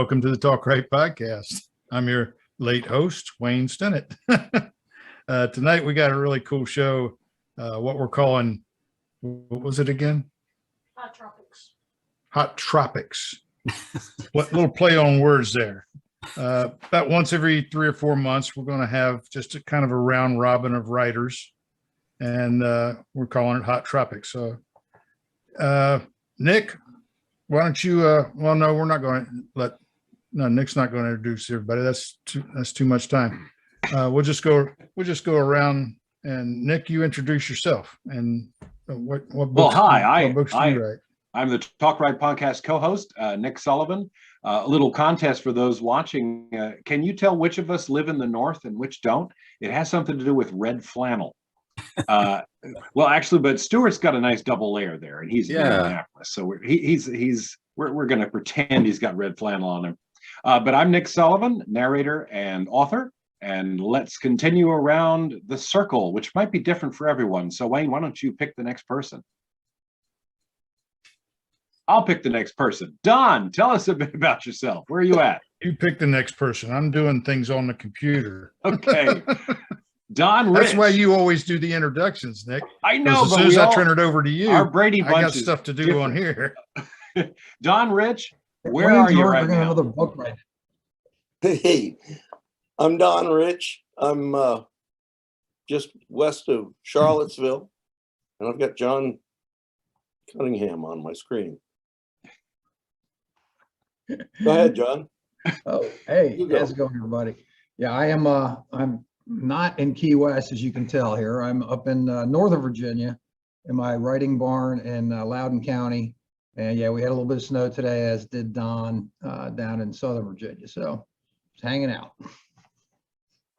welcome to the TalkWrite podcast. I'm your late host, Wayne Stinnett. Tonight we got a really cool show, what we're calling, what was it again? Hot Tropics. Hot Tropics. What little play on words there. About once every 3 or 4 months, we're going to have just a kind of a round robin of writers, and we're calling it Hot Tropics. So, Nick, why don't you, well, no, we're not going to Nick's not going to introduce everybody. That's too much time. We'll just go around, and Nick, you introduce yourself and what books, well, hi, what books do you write? I'm the TalkWrite podcast co-host, Nick Sullivan. A little contest for those watching. Can you tell which of us live in the North and which don't? It has something to do with red flannel. Well, actually, but Stewart's got a nice double layer there, and he's in Minneapolis, so we're going to pretend he's got red flannel on him. But I'm Nick Sullivan, narrator and author, and let's continue around the circle, which might be different for everyone. So Wayne, why don't you pick the next person? I'll pick the next person. Don, tell us a bit about yourself. Where are you at? You pick the next person. I'm doing things on the computer. Okay. Don Rich. That's why you always do the introductions, Nick. I know, as soon as I turn it over to you, our Brady bunch I got stuff to do different. On here. Don Rich, where are you right now? Another book right. Hey, I'm Don Rich. I'm just west of Charlottesville, and I've got John Cunningham on my screen. Go ahead, John. Oh, hey, how's it going, everybody? Yeah, I am. I'm not in Key West, as you can tell here. I'm up in Northern Virginia, in my writing barn in Loudoun County, and yeah, we had a little bit of snow today, as did Don down in Southern Virginia. So, just hanging out.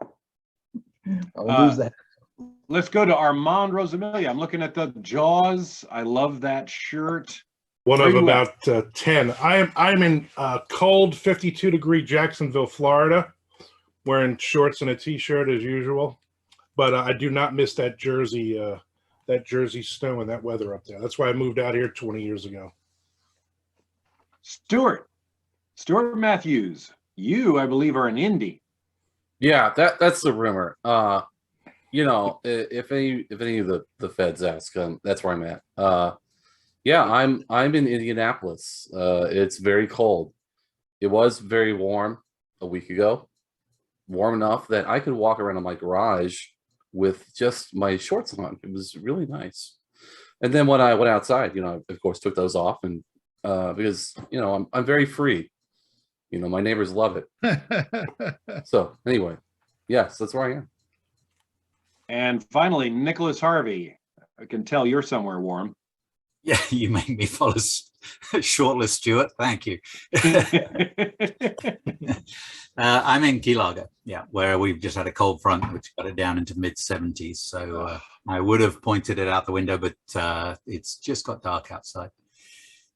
I will lose that. Let's go to Armand Rosamilia. I'm looking at the Jaws. I love that shirt. One of about 10. I'm in cold 52-degree Jacksonville, Florida, wearing shorts and a t-shirt as usual. But I do not miss that Jersey snow and that weather up there. That's why I moved out here 20 years ago. Stewart Matthews. You, I believe, are in Indy. Yeah, that's the rumor. You know, if any of the feds ask, that's where I'm at. Yeah, I'm in Indianapolis. It's very cold. It was very warm a week ago. Warm enough that I could walk around in my garage with just my shorts on. It was really nice. And then when I went outside, you know, I, of course, took those off, and because, you know, I'm very free. You know, my neighbors love it. So anyway, yes, that's where I am. And finally, Nicholas Harvey. I can tell you're somewhere warm. Yeah, you made me follow shortlist, Stewart. Thank you. I'm in Key Largo, yeah, where we've just had a cold front, which got it down into mid-70s. So I would have pointed it out the window, but it's just got dark outside.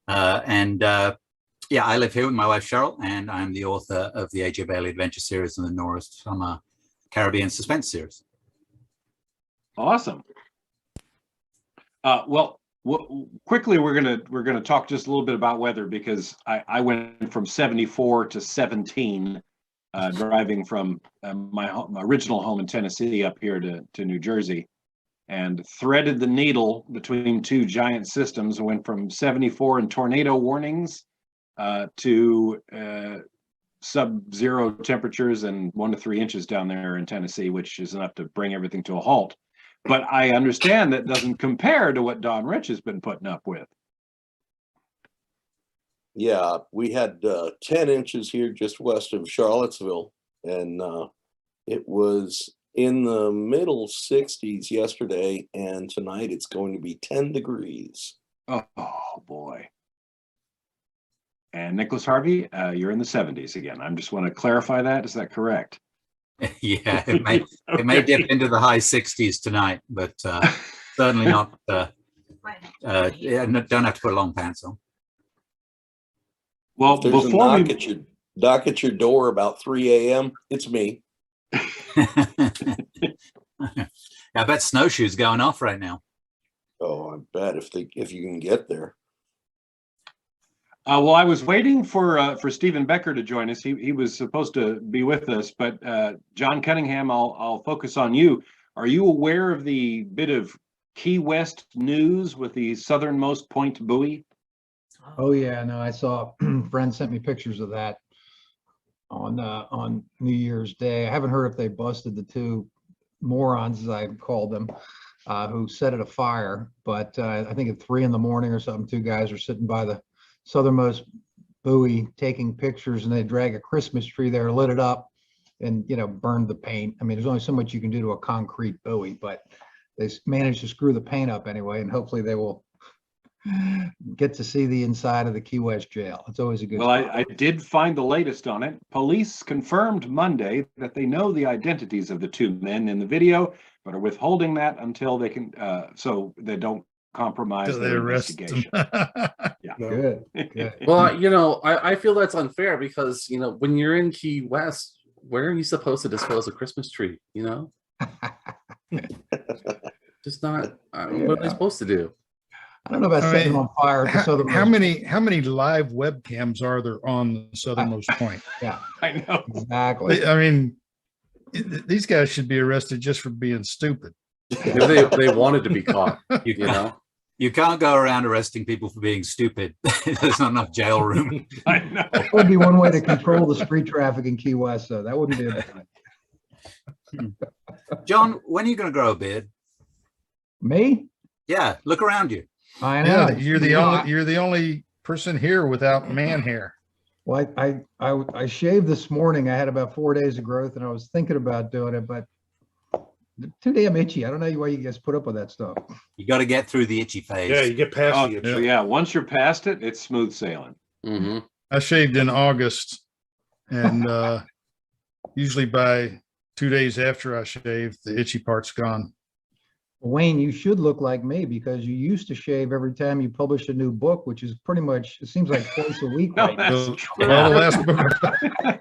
Yeah, I live here with my wife, Cheryl, and I'm the author of the A.J. Bailey Adventure Series and the Nora Summer Caribbean Suspense Series. Awesome. Well, quickly, we're gonna talk just a little bit about weather, because I went from 74 to 17, driving from my original home in Tennessee up here to New Jersey, and threaded the needle between two giant systems. And went from 74 and tornado warnings to sub-zero temperatures and 1 to 3 inches down there in Tennessee, which is enough to bring everything to a halt. But I understand that doesn't compare to what Don Rich has been putting up with. Yeah, we had 10 inches here just west of Charlottesville, and it was in the middle 60s yesterday, and tonight it's going to be 10 degrees. Oh boy. And Nicholas Harvey, you're in the 70s again. I just want to clarify that. Is that correct? Yeah, it may dip into the high 60s tonight, but certainly not. Yeah, don't have to put long pants on. Well, If there's before a we knock at your door about 3 a.m., it's me. I bet snowshoes going off right now. Oh, I bet if you can get there. Well, I was waiting for Stephen Becker to join us. He was supposed to be with us, but John Cunningham, I'll focus on you. Are you aware of the bit of Key West news with the southernmost point buoy? Oh yeah, no, I saw friends sent me pictures of that on New Year's Day. I haven't heard if they busted the two morons, as I called them, who set it afire. But I think at 3 a.m. or something, two guys are sitting by the southernmost buoy taking pictures, and they drag a Christmas tree there, lit it up, and burned the paint. I mean, there's only so much you can do to a concrete buoy, but they managed to screw the paint up anyway, and hopefully they will get to see the inside of the Key West jail. It's always a good. Well, I did find the latest on it. Police confirmed Monday that they know the identities of the two men in the video, but are withholding that until they can, so they don't compromise Till they their arrest them. investigation. Yeah. Good. Good. Well, I feel that's unfair because, when you're in Key West, where are you supposed to dispose a Christmas tree? Just not, what are they supposed to do? I don't know about setting them on fire at the southernmost. How many live webcams are there on the southernmost point? Yeah, I know. exactly. I mean, these guys should be arrested just for being stupid. They wanted to be caught, You can't go around arresting people for being stupid. There's not enough jail room. I know. That would be one way to control the street traffic in Key West, though. That wouldn't be a bad idea. John, when are you going to grow a beard? Me? Yeah, look around you. I know. Yeah, you're the only person here without man hair. Well, I shaved this morning. I had about 4 days of growth, and I was thinking about doing it, but too damn itchy. I don't know why you guys put up with that stuff. You got to get through the itchy phase. Yeah, you get past Oh, the itch. yeah. Once you're past it, it's smooth sailing. Mm-hmm. I shaved in August, and usually by 2 days after I shave, the itchy part's gone. Wayne, you should look like me because you used to shave every time you published a new book, which is pretty much, it seems like twice a week No, right now. that's true. Well,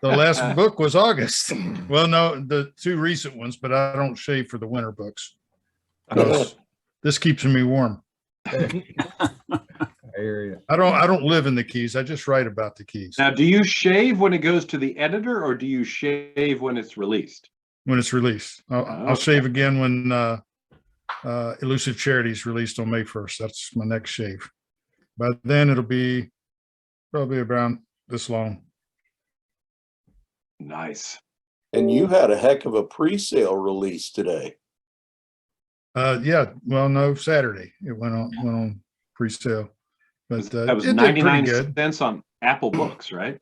the last book was August. Well, no, the two recent ones, but I don't shave for the winter books. This keeps me warm. I hear you. I don't live in the Keys. I just write about the Keys Now, do you shave when it goes to the editor, or do you shave when it's released? when it's released. I'll shave again when Elusive Charities released on May 1st. That's my next shave. By then it'll be probably around this long. Nice. And you had a heck of a pre-sale release today. Saturday. Well, no, Saturday it went on pre-sale, but That was it did pretty 99 good. cents on Apple Books, right?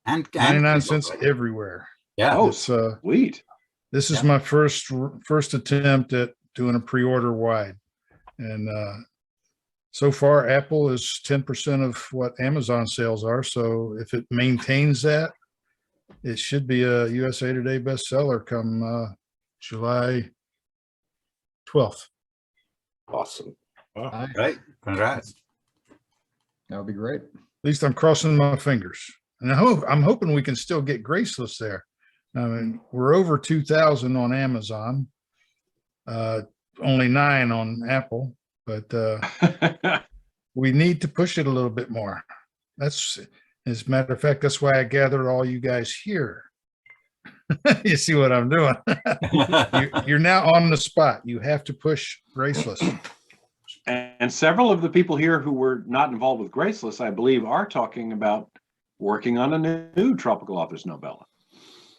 And 99 cents everywhere. Yeah. Oh, It's, sweet. this is my first attempt at doing a pre-order wide, and so far Apple is 10% of what Amazon sales are. So if it maintains that, it should be a USA Today bestseller come July 12th. Awesome. Wow. Great. Congrats. That would be great. At least I'm crossing my fingers, and I'm hoping we can still get Graceless there. I mean, we're over 2,000 on Amazon, only 9 on Apple, but we need to push it a little bit more. That's, as a matter of fact, that's why I gathered all you guys here. You see what I'm doing? You're now on the spot. You have to push Graceless. And several of the people here who were not involved with Graceless, I believe, are talking about working on a new Tropical Authors novella.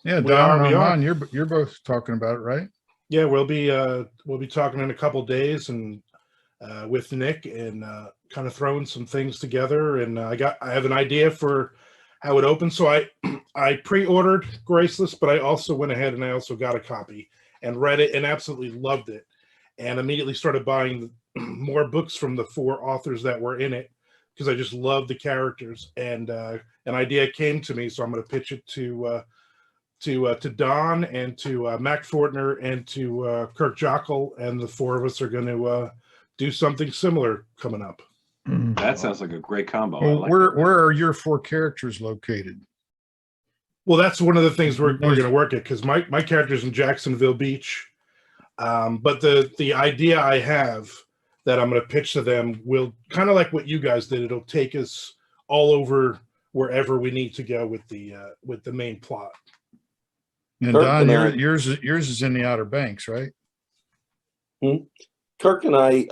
Yeah, We Don are. and Armand, you're both talking about it, right? Yeah, we'll be talking in a couple days and with Nick and kind of throwing some things together. And I have an idea for how it opens. So I pre-ordered Graceless, but I also went ahead and I also got a copy and read it and absolutely loved it, and immediately started buying more books from the 4 authors that were in it because I just love the characters. And an idea came to me, so I'm going to pitch it to Don and to Mac Fortner and to Kirk Jockle, and the 4 of us are going to do something similar coming up. That sounds like a great combo. I Well, like where are your 4 characters located? Well, that's one of the things we're going to work at, because my character's in Jacksonville Beach. But the idea I have that I'm going to pitch to them will kind of like what you guys did. It'll take us all over wherever we need to go with the main plot. And Kirk Don, and yours is in the Outer Banks, right? Kirk and I,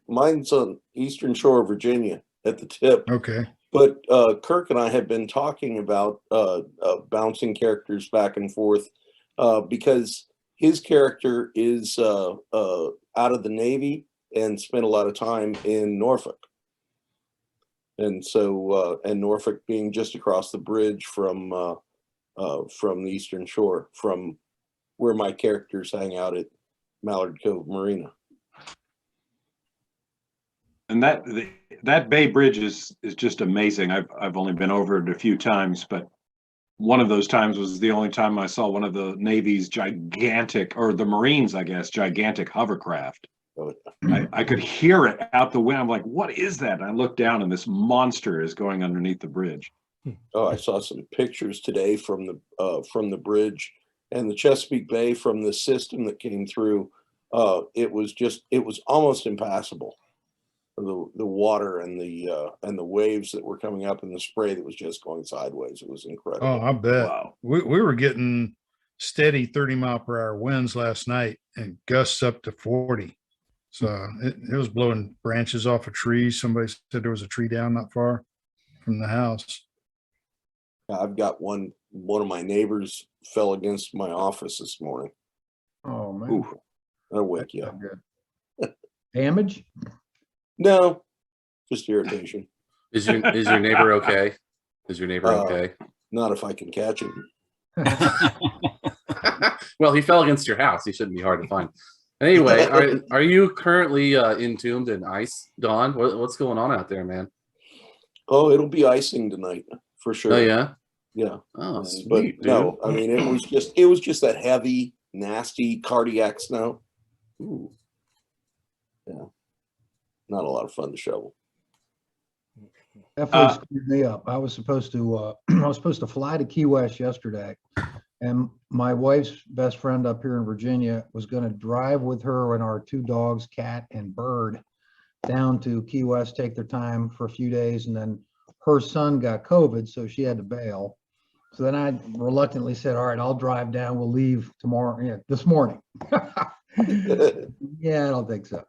mine's on Eastern Shore of Virginia at the tip. Okay. But Kirk and I have been talking about bouncing characters back and forth because his character is out of the Navy and spent a lot of time in Norfolk. And so, and Norfolk being just across the bridge from the Eastern Shore, from where my characters hang out at Mallard Cove Marina. And that Bay Bridge is just amazing. I've only been over it a few times, but one of those times was the only time I saw one of the Navy's gigantic, or the Marines, I guess, gigantic hovercraft. I could hear it out the window. I'm like, what is that? And I looked down and this monster is going underneath the bridge. Oh, I saw some pictures today from the bridge and the Chesapeake Bay from the system that came through. It was almost impassable. The water and the waves that were coming up and the spray that was just going sideways. It was incredible. Oh, I bet. Wow. We were getting steady 30-mile-per-hour winds last night and gusts up to 40. So it was blowing branches off of trees. Somebody said there was a tree down not far from the house. I've got one of my neighbors fell against my office this morning. Oh, man. Ooh, that'll wake you up. Not good. Damage? No, just irritation. Is your neighbor okay? Is your neighbor okay? Not if I can catch him. Well, he fell against your house. He shouldn't be hard to find. Anyway, are you currently entombed in ice, Don? What's going on out there, man? Oh, it'll be icing tonight for sure. Oh yeah. Yeah. Oh, But sweet, no, dude. I mean it was just that heavy, nasty cardiac snow. Ooh. Yeah. Not a lot of fun to shovel. Definitely screwed me up. I was supposed to fly to Key West yesterday, and my wife's best friend up here in Virginia was going to drive with her and our two dogs, Cat and Bird, down to Key West, take their time for a few days, and then her son got COVID, so she had to bail. So then I reluctantly said, all right, I'll drive down. We'll leave tomorrow, this morning. Yeah, I don't think so.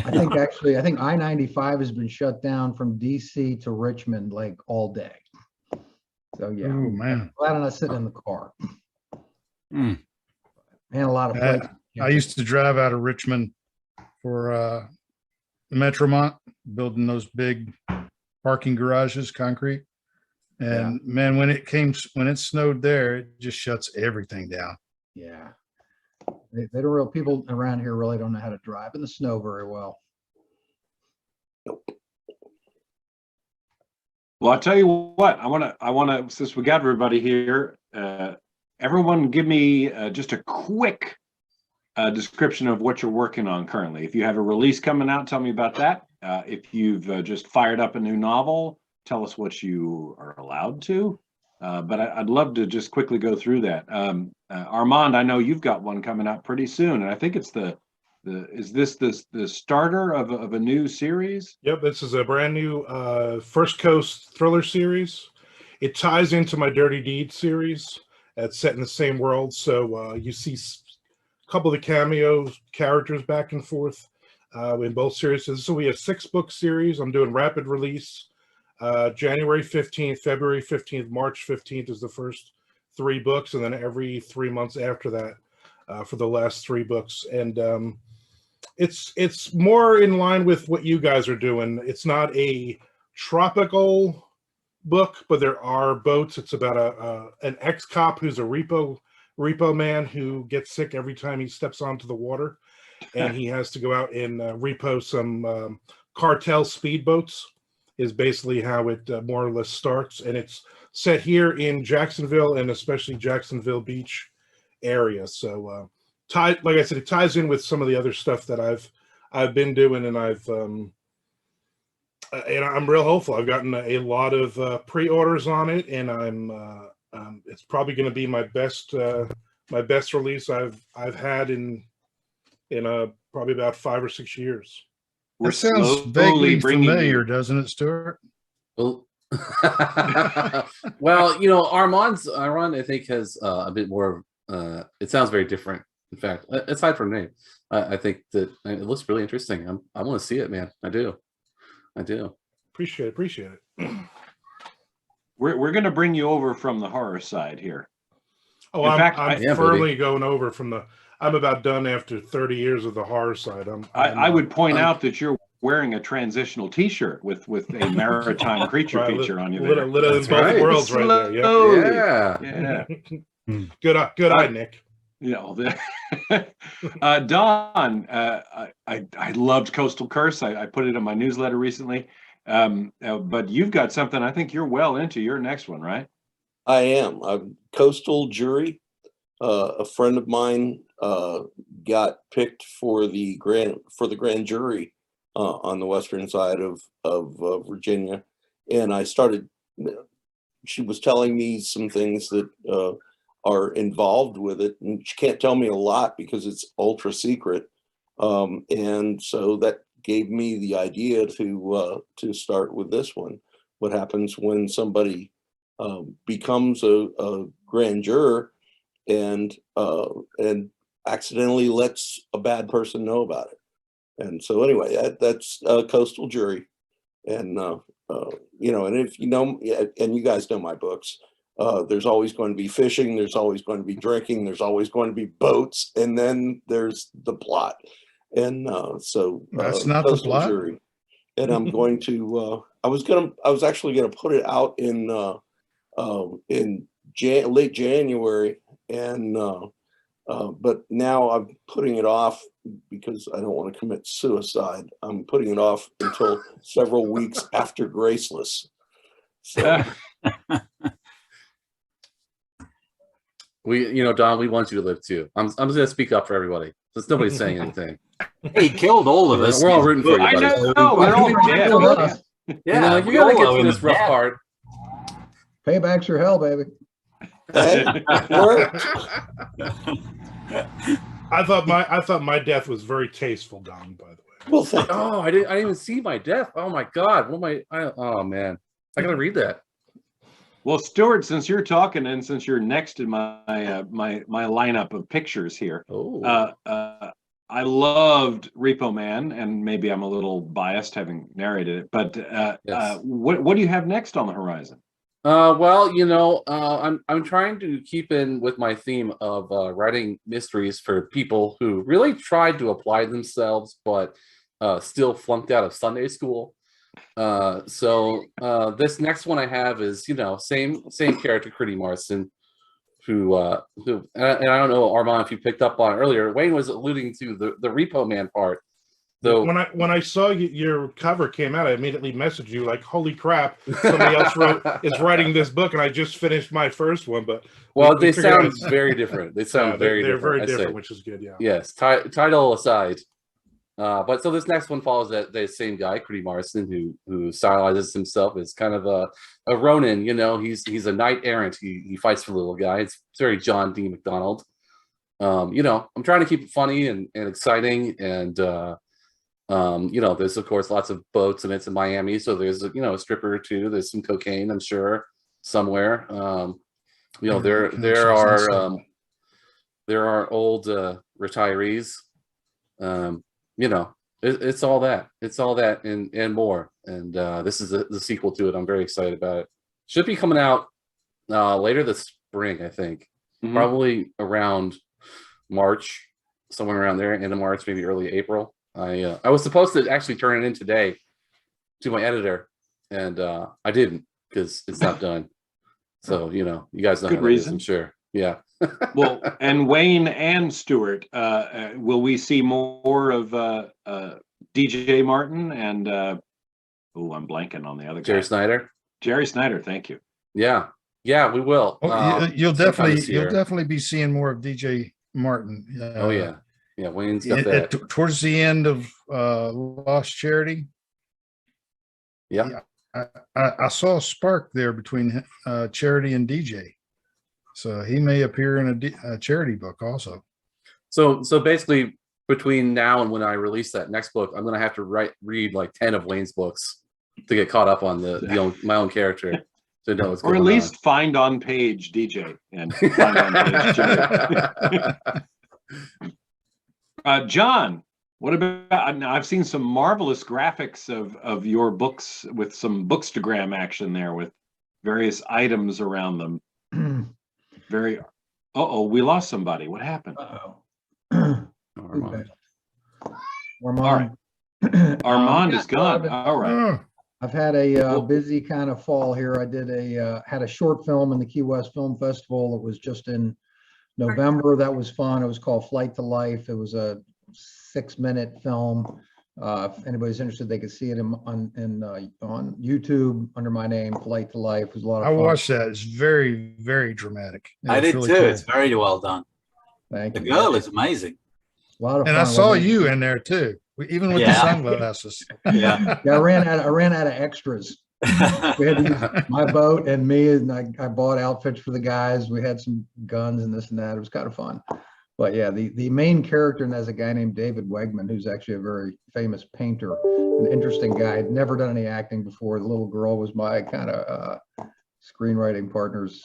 I think I-95 has been shut down from DC to Richmond like all day. So yeah, Oh man. glad I'm not sitting in the car. Mm. And a lot of flights. I used to drive out of Richmond for Metromont, building those big parking garages, concrete. And man, when it snowed there, it just shuts everything down. Yeah. They don't people around here really don't know how to drive in the snow very well. Well, I'll tell you what, I want to, since we got everybody here, everyone give me just a quick description of what you're working on currently. If you have a release coming out, tell me about that. If you've just fired up a new novel, tell us what you are allowed to. But I'd love to just quickly go through that. Armand, I know you've got one coming out pretty soon, and I think it's the starter of a new series? Yep, this is a brand new First Coast thriller series. It ties into my Dirty Deeds series. It's set in the same world, so you see a couple of the cameo characters back and forth in both series. So we have a 6-book series. I'm doing rapid release. January 15th, February 15th, March 15th is the first 3 books, and then every 3 months after that for the last 3 books. And it's more in line with what you guys are doing. It's not a tropical book, but there are boats. It's about an ex-cop who's a repo man who gets sick every time he steps onto the water, and he has to go out and repo some cartel speedboats. Is basically how it more or less starts, and it's set here in Jacksonville and especially Jacksonville Beach area. So, like I said, it ties in with some of the other stuff that I've been doing, and I'm real hopeful. I've gotten a lot of pre-orders on it, and it's probably going to be my best release I've had in probably about 5 or 6 years. We're That sounds slowly vaguely bringing familiar, you- doesn't it, Stewart? Well, Well, Armand, I think, has a bit more. It sounds very different. In fact, aside from name, I think that it looks really interesting. I want to see it, man. I do. Appreciate it. We're going to bring you over from the horror side here. Oh, In I'm, fact, I'm Yeah, firmly buddy. going over from the. I'm about done after 30 years of the horror side. I would point out that you're wearing a transitional T-shirt with a maritime creature Right, feature on you lit there. in That's both right. worlds right there. Yeah. Slowly. Yeah. Yeah. Good eye, Nick. Don, I loved Coastal Curse. I put it in my newsletter recently. But you've got something I think you're well into your next one, right? I am. I'm Coastal Jury. A friend of mine got picked for the grand jury on the western side of Virginia, and I started. She was telling me some things that are involved with it, and she can't tell me a lot because it's ultra secret. And so that gave me the idea to start with this one. What happens when somebody becomes a grand juror and accidentally lets a bad person know about it? And so anyway, that's Coastal Jury, and and if you know, and you guys know my books. There's always going to be fishing. There's always going to be drinking. There's always going to be boats, and then there's the plot. And so That's not the Coastal plot? Jury. And I'm going to. I was actually going to put it out in late January, and but now I'm putting it off because I don't want to commit suicide. I'm putting it off until several weeks after Graceless. So. Don, we want you to live too. I'm just gonna speak up for everybody since nobody's saying anything. He killed all of us. We're all rooting for you, I buddy. know. We're all dead. Yeah, You we gotta all get owe through him this rough debt. part. Payback's your hell, baby. Hey, worked. I thought my death was very tasteful, Don. By the way. Well, thank you. Oh, I didn't even see my death. Oh my God. Oh man. I gotta read that. Well, Stewart, since you're talking and since you're next in my lineup of pictures here, Oh. I loved Repo Man, and maybe I'm a little biased having narrated it, but Yes. what do you have next on the horizon? Well, I'm trying to keep in with my theme of writing mysteries for people who really tried to apply themselves, but still flunked out of Sunday school. So this next one I have is, same character, Critty Marston, who and I don't know, Armand, if you picked up on it earlier, Wayne was alluding to the Repo Man part. So When I saw your cover came out, I immediately messaged you like, "Holy crap! Somebody else is writing this book, and I just finished my first one." But they figured sound I'd- very different. They sound they're very very different. different, which is good. Yeah. Yes, title aside. But so this next one follows the same guy, Critty Marston, who stylizes himself as kind of a Ronin. He's a knight errant. He fights for the little guy. It's very John D. McDonald. I'm trying to keep it funny and exciting, and there's of course lots of boats, and it's in Miami, so there's a stripper or two. There's some cocaine, I'm sure, somewhere. There are old retirees. It's all that. It's all that and more. And this is the sequel to it. I'm very excited about it. Should be coming out later this spring, I think. Mhm. Probably around March, somewhere around there, end of March, maybe early April. I was supposed to actually turn it in today to my editor, and I didn't because it's not done. So you guys know Good how that is, reason. I'm sure. Yeah. Well, and Wayne and Stewart, will we see more of DJ Martin and I'm blanking on the other guy. Jerry Snyder. Jerry Snyder, thank you. Yeah, we will. You'll sometime this year. definitely be seeing more of DJ Martin. Oh yeah, Wayne's got that. Towards the end of Lost Charity. Yeah. I saw a spark there between Charity and DJ, so he may appear in a Charity book also. So basically, between now and when I release that next book, I'm gonna have to read like 10 of Wayne's books to get caught up on my own character to know what's Or going at on. least find on page DJ and find on page Jimmy. John, what about? Now, I've seen some marvelous graphics of your books with some bookstagram action there with various items around them. Very. Uh-oh, we lost somebody. What happened? Armand. Armand. Armand is gone. All right. Oh, I've had a busy kind of fall here. I did had a short film in the Key West Film Festival. It was just in November. That was fun. It was called Flight to Life. It was a 6-minute film. If anybody's interested, they could see it on YouTube under my name, Flight to Life. It was a lot of I fun. watched that. It's very, very dramatic. I It's did really too. cool. It's very well done. Thank The you. girl is amazing. A lot of And fun. I saw with it. you in there too, even with the Yeah. sunglasses. Yeah. Yeah, I ran out of extras. We had to use my boat and me, and I bought outfits for the guys. We had some guns and this and that. It was kind of fun. But yeah, the main character and there's a guy named David Wegman, who's actually a very famous painter, an interesting guy. I'd never done any acting before. The little girl was my kind of screenwriting partner's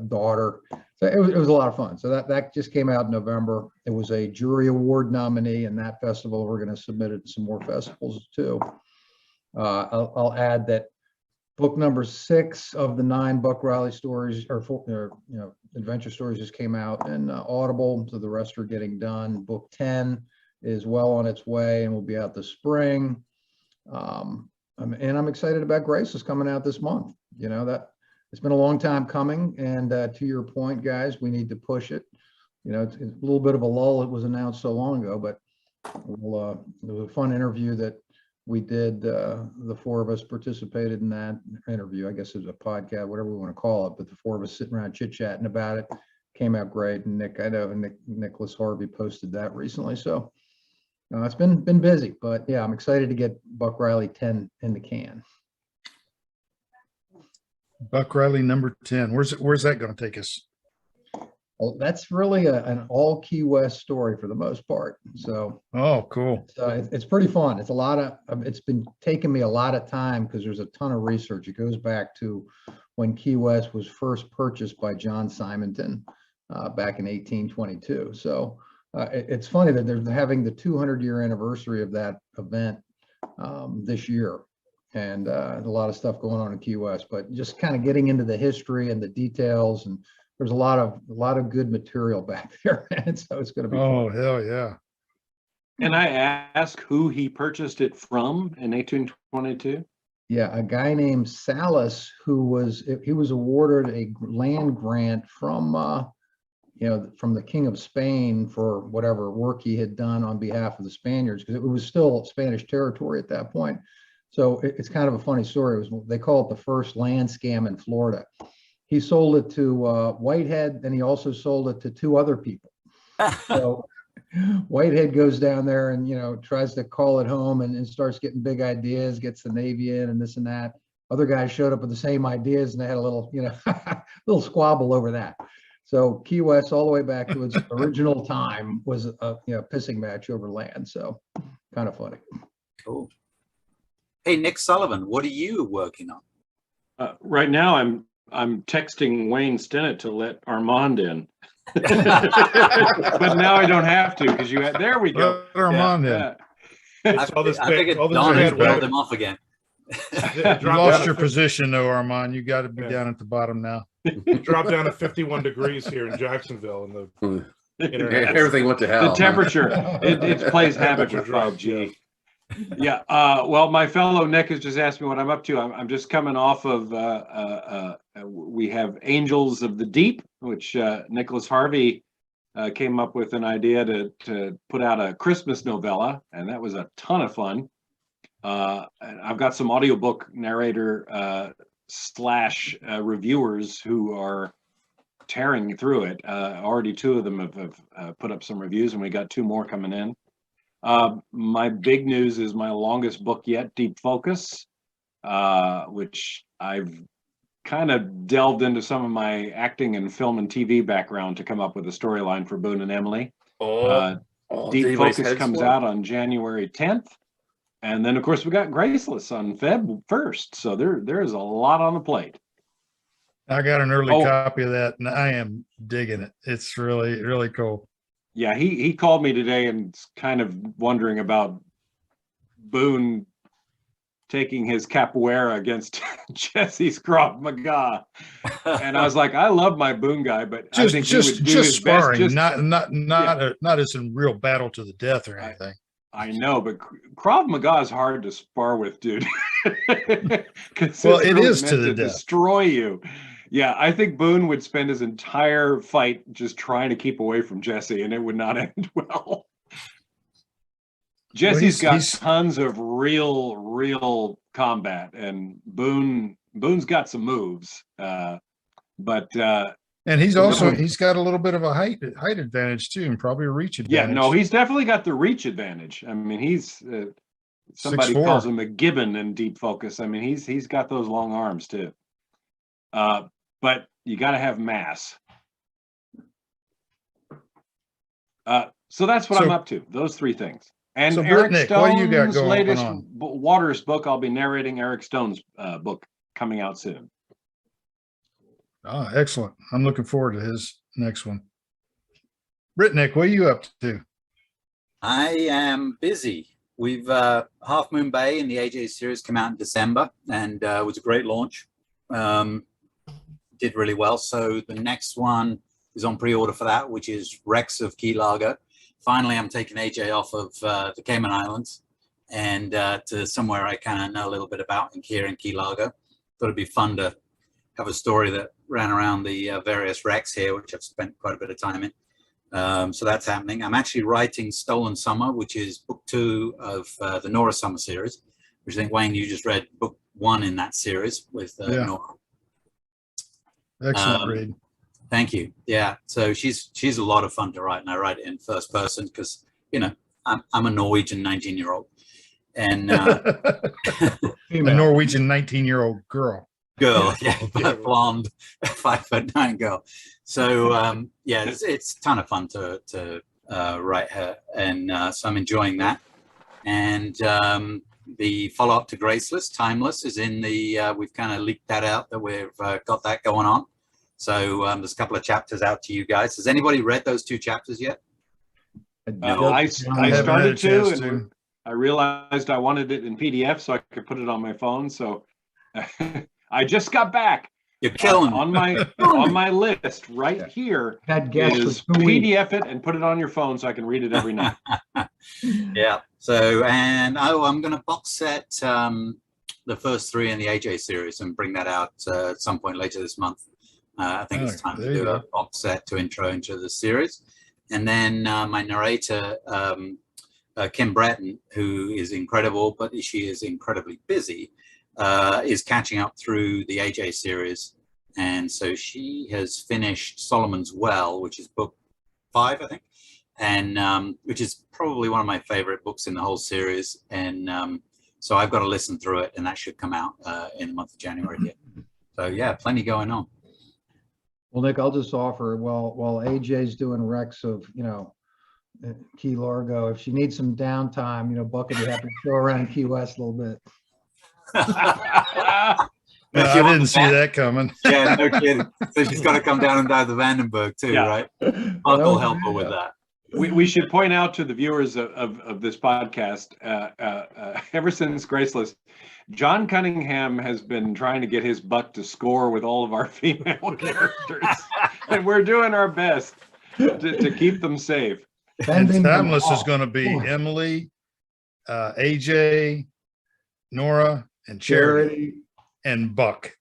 daughter. So it was a lot of fun. So that just came out in November. It was a jury award nominee in that festival. We're going to submit it to some more festivals too. I'll add that book number 6 of the 9 Buck Riley stories or adventure stories just came out in Audible. So the rest are getting done. Book 10 is well on its way and will be out this spring. And I'm excited about Grace's coming out this month. That it's been a long time coming. And to your point, guys, we need to push it. It's a little bit of a lull. It was announced so long ago, but it was a fun interview that we did. The 4 of us participated in that interview. I guess it was a podcast, whatever we want to call it, but the 4 of us sitting around chit-chatting about it. Came out great. And Nicholas Harvey posted that recently. So it's been busy, but yeah, I'm excited to get Buck Riley 10 in the can. Buck Riley number 10. Where's that going to take us? Well, that's really an all Key West story for the most part. So Oh, cool. it's pretty fun. It's it's been taking me a lot of time because there's a ton of research. It goes back to when Key West was first purchased by John Simonton back in 1822. So it's funny that they're having the 200-year anniversary of that event this year. And a lot of stuff going on in Key West, but just kind of getting into the history and the details, and there's a lot of good material back there, and so it's going to be Oh, fun. hell yeah. Can I ask who he purchased it from in 1822? Yeah, a guy named Salas who was awarded a land grant from the King of Spain for whatever work he had done on behalf of the Spaniards, because it was still Spanish territory at that point. So it's kind of a funny story. They call it the first land scam in Florida. He sold it to Whitehead, and he also sold it to 2 other people. So Whitehead goes down there and tries to call it home and starts getting big ideas, gets the Navy in and this and that. Other guys showed up with the same ideas, and they had a little little squabble over that. So Key West, all the way back to its original time, was a pissing match over land. So kind of funny. Cool. Hey, Nick Sullivan, what are you working on? Right now, I'm texting Wayne Stinnett to let Armand in, but now I don't have to because there we go. Let Armand in. Yeah. It's all this I figured all this Don has bad bailed weather. him off again. You Drop lost down your to position though, Armand. You got to be Yeah. down at the bottom now. Drop down to 51 degrees here in Jacksonville, and the internet. Everything went to hell. The temperature, it plays havoc with Temperature dropped, 5G. Yeah. Well, my fellow Nick has just asked me what I'm up to. I'm just coming off of, we have Angels of the Deep, which Nicholas Harvey came up with an idea to put out a Christmas novella, and that was a ton of fun. And I've got some audiobook narrator / reviewers who are tearing through it. Already 2 of them have put up some reviews, and we got 2 more coming in. My big news is my longest book yet, Deep Focus, which I've kind of delved into some of my acting and film and TV background to come up with a storyline for Boone and Emily. Deep Everybody's Focus heads comes for it. out on January 10th. And then, of course, we got Graceless on Feb 1st. So there is a lot on the plate. I got an early Oh. copy of that and I am digging it. It's really, really cool. Yeah, he called me today and kind of wondering about Boone taking his capoeira against Jesse's Krav Maga. And I was like, I love my Boone guy, but I think he would do his sparring, best. not as in real battle to the death or anything. I know, but Krav Maga is hard to spar with, dude. Because Well, it's it really is to meant the death. destroy you. Yeah, I think Boone would spend his entire fight just trying to keep away from Jesse, and it would not end well. Jesse's got tons of real combat, and Boone's got some moves. And he's got a little bit of a height advantage too, and probably a reach advantage. Yeah, no, he's definitely got the reach advantage. I mean, he's somebody 6'4". calls him a gibbon in Deep Focus. I mean, he's got those long arms too. But you got to have mass. So that's what I'm up to. Those three things. And so Eric Nick, Stone's what do you got going latest on? Waters book. I'll be narrating Eric Stone's book coming out soon. Oh, excellent. I'm looking forward to his next one. Nick, what are you up to? I am busy. We've Half Moon Bay in the AJ series come out in December, and it was a great launch. Did really well. So the next one is on pre-order for that, which is Rex of Key Largo. Finally, I'm taking AJ off of the Cayman Islands and to somewhere I kind of know a little bit about here in Key Largo. Thought it'd be fun to have a story that ran around the various wrecks here, which I've spent quite a bit of time in. So that's happening. I'm actually writing Stolen Summer, which is book 2 of the Nora Summer series, which I think, Wayne, you just read book 1 in that series with Nora. Excellent read. Thank you. Yeah. So she's a lot of fun to write, and I write it in first person because, you know, I'm a Norwegian 19-year-old. And a Norwegian 19-year-old girl. Yeah, blonde, 5'9" girl. So yeah, it's a ton of fun to write her, and so I'm enjoying that. And the follow-up to Graceless, Timeless, is in the. We've kind of leaked that out that we've got that going on. So there's a couple of chapters out to you guys. Has anybody read those 2 chapters yet? I started to, and I realized I wanted it in PDF so I could put it on my phone. So I just got back. You're killing on my list right here. Is PDF it and put it on your phone so I can read it every night. Yeah. So I'm going to box set the first 3 in the AJ series and bring that out at some point later this month. I think it's time to do a box set to intro into the series. And then my narrator, Kim Breton, who is incredible, but she is incredibly busy, is catching up through the AJ series. And so she has finished Solomon's Well, which is book 5, I think, and which is probably one of my favorite books in the whole series. And so I've got to listen through it, and that should come out in the month of January here. So yeah, plenty going on. Well, Nick, I'll just offer, while AJ's doing Rex of, Key Largo, if she needs some downtime, Bucket would have to go around Key West a little bit. I didn't see that coming. Yeah, no kidding. So she's got to come down and dive the Vandenberg too, right? I'll help her with that. We should point out to the viewers of this podcast, ever since Graceless, John Cunningham has been trying to get his butt to score with all of our female characters, and we're doing our best to keep them safe. And Timeless is going to be Emily, AJ, Nora, and Charity, and Buck.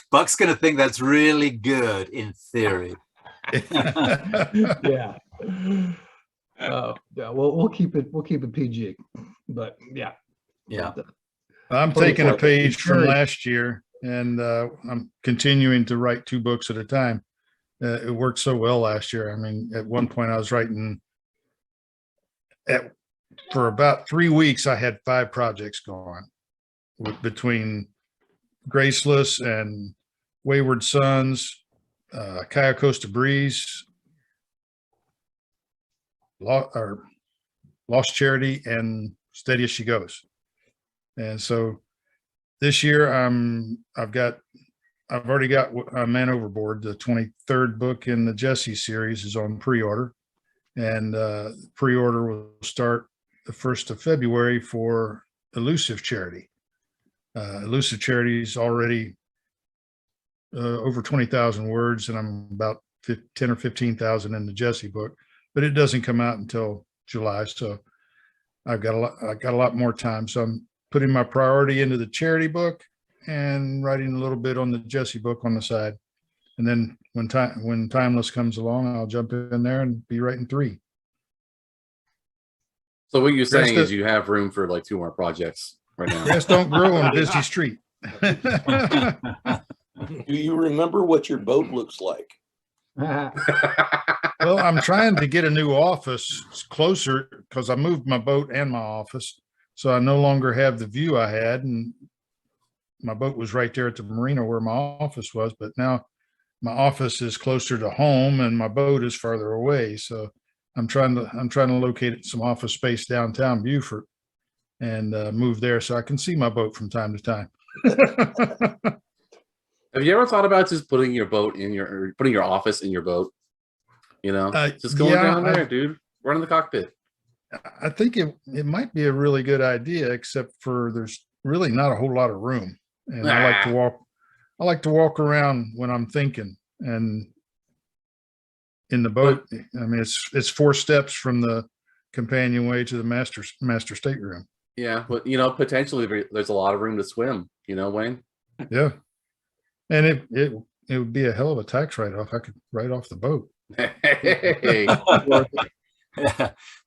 Buck's gonna think that's really good in theory. Yeah. We'll keep it PG, but yeah. I'm taking a page from last year, and I'm continuing to write 2 books at a time. It worked so well last year. I mean, at one point I was writing for about 3 weeks, I had 5 projects going between Graceless and Wayward Sons, Cayo Costa Breeze, Lost Charity and Steady as She Goes. And so this year I've already got Man Overboard. The 23rd book in the Jesse series is on pre-order, and pre-order will start the 1st of February for Elusive Charity. Elusive Charity is already over 20,000 words, and I'm about 10 or 15,000 in the Jesse book, but it doesn't come out until July. So I got a lot more time. So I'm putting my priority into the charity book and writing a little bit on the Jesse book on the side. And then when Timeless comes along, I'll jump in there and be writing 3. So what you're saying is you have room for like 2 more projects right now. Grass don't grow on a busy street. Do you remember what your boat looks like? Well, I'm trying to get a new office closer because I moved my boat and my office. So I no longer have the view I had, and my boat was right there at the marina where my office was, but now my office is closer to home and my boat is farther away. So I'm trying to locate some office space downtown Beaufort and move there so I can see my boat from time to time. Have you ever thought about just putting your office in your boat? You know, just going down there, dude, run in the cockpit. I think it might be a really good idea, except for there's really not a whole lot of room. And I like to walk around when I'm thinking, and in the boat, I mean, it's 4 steps from the companionway to the master stateroom. Yeah, but you know, potentially there's a lot of room to swim, you know, Wayne. Yeah. And it would be a hell of a tax write-off. I could write off the boat. Hey. But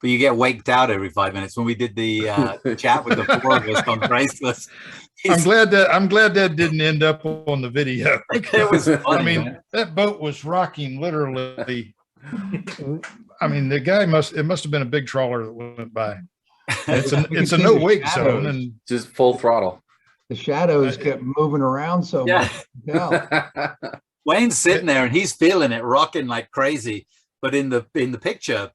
you get waked out every 5 minutes. When we did the chat with the 4 of us on Graceless, I'm glad that didn't end up on the video. it was funny, I mean, man. that boat was rocking literally. I mean, it must have been a big trawler that went by. It's a no wake zone, and Just full throttle. The shadows kept moving around so much. Yeah. Wayne's sitting there and he's feeling it, rocking like crazy. But in the picture,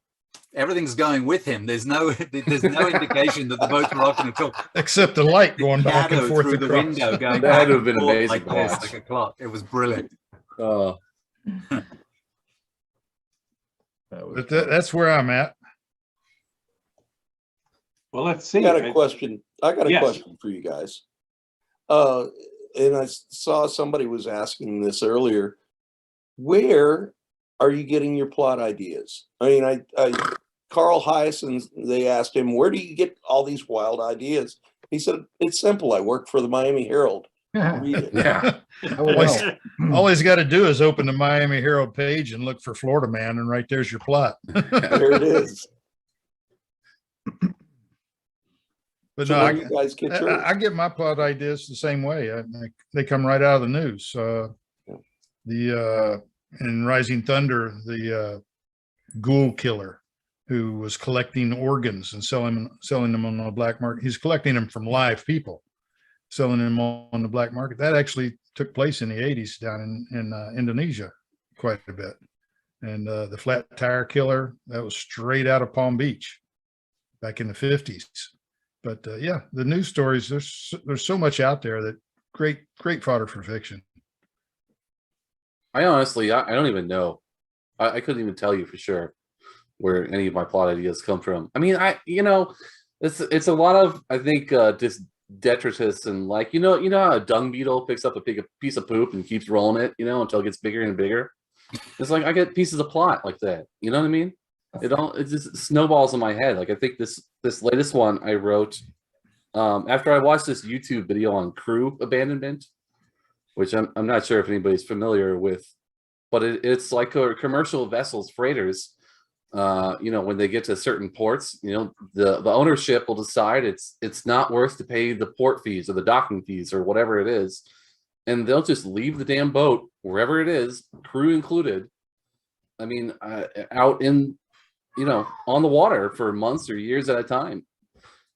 everything's going with him. There's no indication that the boat's rocking at all. except the light going back and forth through the across. window, going That back would have and been forth amazing like to this, watch. like a clock. It was brilliant. But that's where I'm at. Well, let's see. I got a question. Yes. Question for you guys. And I saw somebody was asking this earlier. Where are you getting your plot ideas? I mean, Carl Hyacin, they asked him, where do you get all these wild ideas? He said, it's simple. I work for the Miami Herald. Read it. Yeah. All he's got to do is open the Miami Herald page and look for Florida Man, and right there's your plot. There it is. But So no, where do you guys get yours? I get my plot ideas the same way. They come right out of the news. In Rising Thunder, the ghoul killer who was collecting organs and selling them on the black market. He's collecting them from live people, selling them on the black market. That actually took place in the 80s down in Indonesia quite a bit. And the flat tire killer, that was straight out of Palm Beach back in the 50s. But yeah, the news stories, there's so much out there that great fodder for fiction. I honestly, I don't even know. I couldn't even tell you for sure where any of my plot ideas come from. I mean, it's a lot of, I think, just detritus and like, you know how a dung beetle picks up a piece of poop and keeps rolling it, until it gets bigger and bigger. It's like I get pieces of plot like that. You know what I mean? It just snowballs in my head. Like I think this latest one I wrote after I watched this YouTube video on crew abandonment, which I'm not sure if anybody's familiar with, but it's like commercial vessels, freighters. When they get to certain ports, the ownership will decide it's not worth to pay the port fees or the docking fees or whatever it is, and they'll just leave the damn boat wherever it is, crew included. I mean, out in on the water for months or years at a time.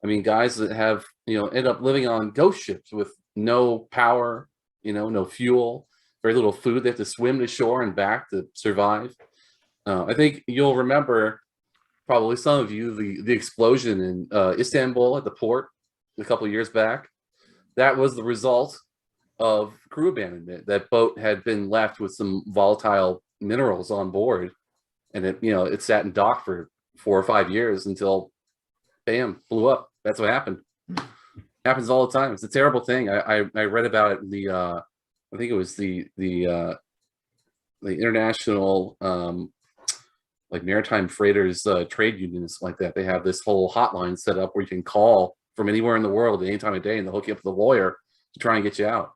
I mean, guys that have end up living on ghost ships with no power, no fuel, very little food. They have to swim to shore and back to survive. I think you'll remember probably some of you, the explosion in Istanbul at the port a couple of years back. That was the result of crew abandonment. That boat had been left with some volatile minerals on board, and it sat in dock for 4 or 5 years until, bam, blew up. That's what happened. Happens all the time. It's a terrible thing. I read about it in the I think it was the international like maritime freighters trade unions like that. They have this whole hotline set up where you can call from anywhere in the world at any time of day, and they'll hook you up with a lawyer to try and get you out.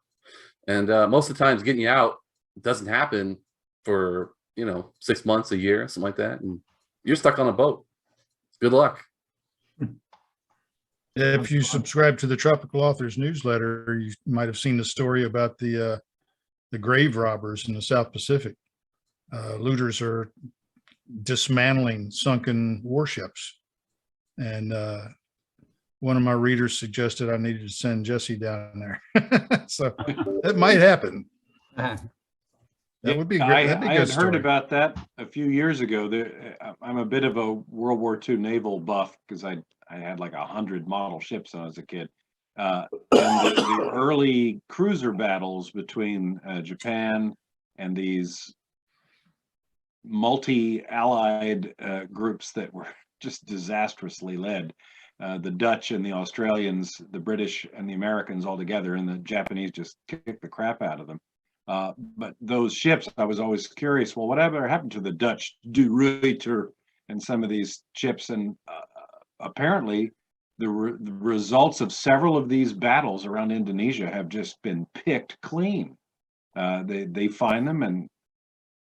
And most of the times getting you out doesn't happen for 6 months, a year, something like that, and you're stuck on a boat. Good luck. If you subscribe to the Tropical Authors newsletter, you might have seen the story about the grave robbers in the South Pacific. Looters are dismantling sunken warships, and one of my readers suggested I needed to send Jesse down there. So it might happen. That would be great. I had heard about that a few years ago. I'm a bit of a World War II naval buff because I had like 100 model ships when I was a kid. And the early cruiser battles between Japan and these multi-allied groups that were just disastrously led. The Dutch and the Australians, the British and the Americans all together, and the Japanese just kicked the crap out of them. But those ships, I was always curious, well, whatever happened to the Dutch De Ruyter and some of these ships? And apparently the results of several of these battles around Indonesia have just been picked clean. They find them, and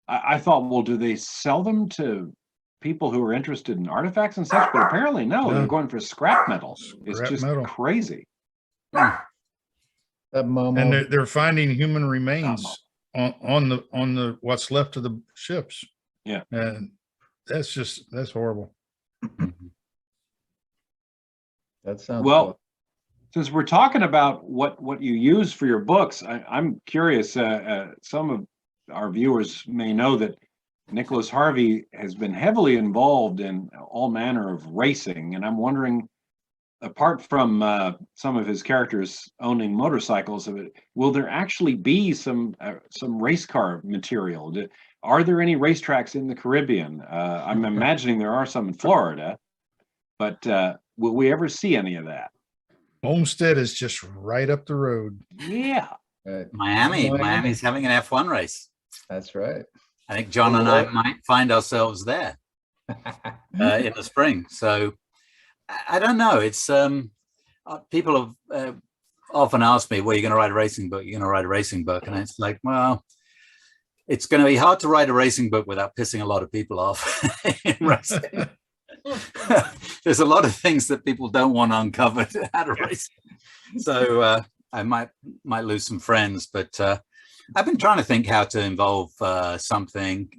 I thought, well, do they sell them to people who are interested in artifacts and such? But apparently no, they're going for scrap metal. It's just crazy. And they're finding human remains on the what's left of the ships. Yeah, and that's horrible. That sounds well. cool. Since we're talking about what you use for your books, I'm curious. Some of our viewers may know that Nicholas Harvey has been heavily involved in all manner of racing, and I'm wondering, apart from some of his characters owning motorcycles, will there actually be some race car material? Are there any racetracks in the Caribbean? I'm imagining there are some in Florida, but will we ever see any of that? Homestead is just right up the road. Yeah. Miami's having an F1 race. That's right. I think John and I might find ourselves there in the spring. So I don't know. It's people have often asked me, well, you're going to write a racing book, you're going to write a racing book. And it's like, well, it's going to be hard to write a racing book without pissing a lot of people off in racing. There's a lot of things that people don't want uncovered at a race. So I might lose some friends, but I've been trying to think how to involve something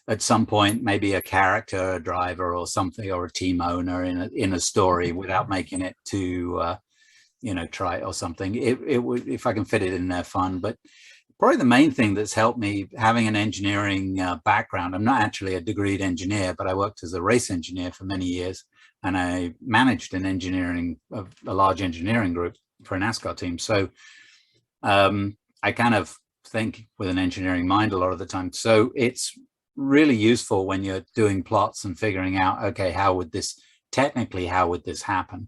at some point, maybe a character, a driver or something, or a team owner in a story without making it too, trite or something. It would, if I can fit it in there, fun. But probably the main thing that's helped me, having an engineering background. I'm not actually a degreed engineer, but I worked as a race engineer for many years, and I managed a large engineering group for a NASCAR team. So I kind of think with an engineering mind a lot of the time. So it's really useful when you're doing plots and figuring out, okay, how would this happen?